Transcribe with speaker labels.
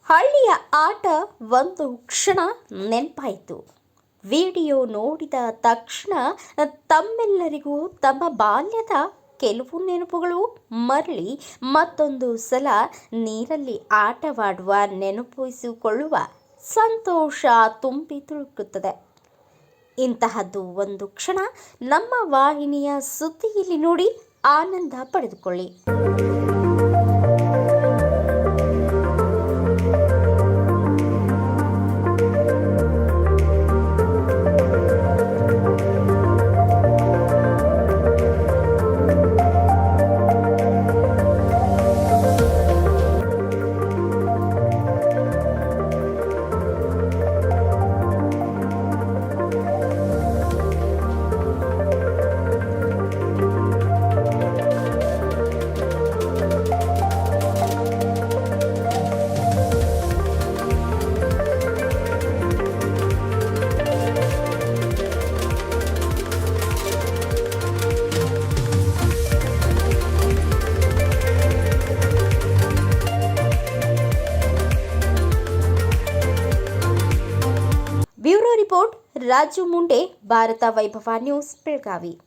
Speaker 1: ಹಳ್ಳಿಯ ಆಟ ಒಂದು ಕ್ಷಣ ನೆನಪಾಯಿತು. ವಿಡಿಯೋ ನೋಡಿದ ತಕ್ಷಣ ತಮ್ಮೆಲ್ಲರಿಗೂ ತಮ್ಮ ಬಾಲ್ಯದ ಕೆಲವು ನೆನಪುಗಳು ಮರಳಿ ಮತ್ತೊಂದು ಸಲ ನೀರಲ್ಲಿ ಆಟವಾಡುವ ನೆನಪಿಸಿಕೊಳ್ಳುವ ಸಂತೋಷ ತುಂಬಿ ತುಳುಕುತ್ತದೆ. ಇಂತಹದ್ದು ಒಂದು ಕ್ಷಣ ನಮ್ಮ ವಾಹಿನಿಯ ಸುದ್ದಿಯಲ್ಲಿ ನೋಡಿ ಆನಂದ ಪಡೆದುಕೊಳ್ಳಿ. ಬ್ಯೂರೋ ರಿಪೋರ್ಟ್ ರಾಜು ಮುಂಡೆ, ಭಾರತ ವೈಭವ ನ್ಯೂಸ್, ಬೆಳಗಾವಿ.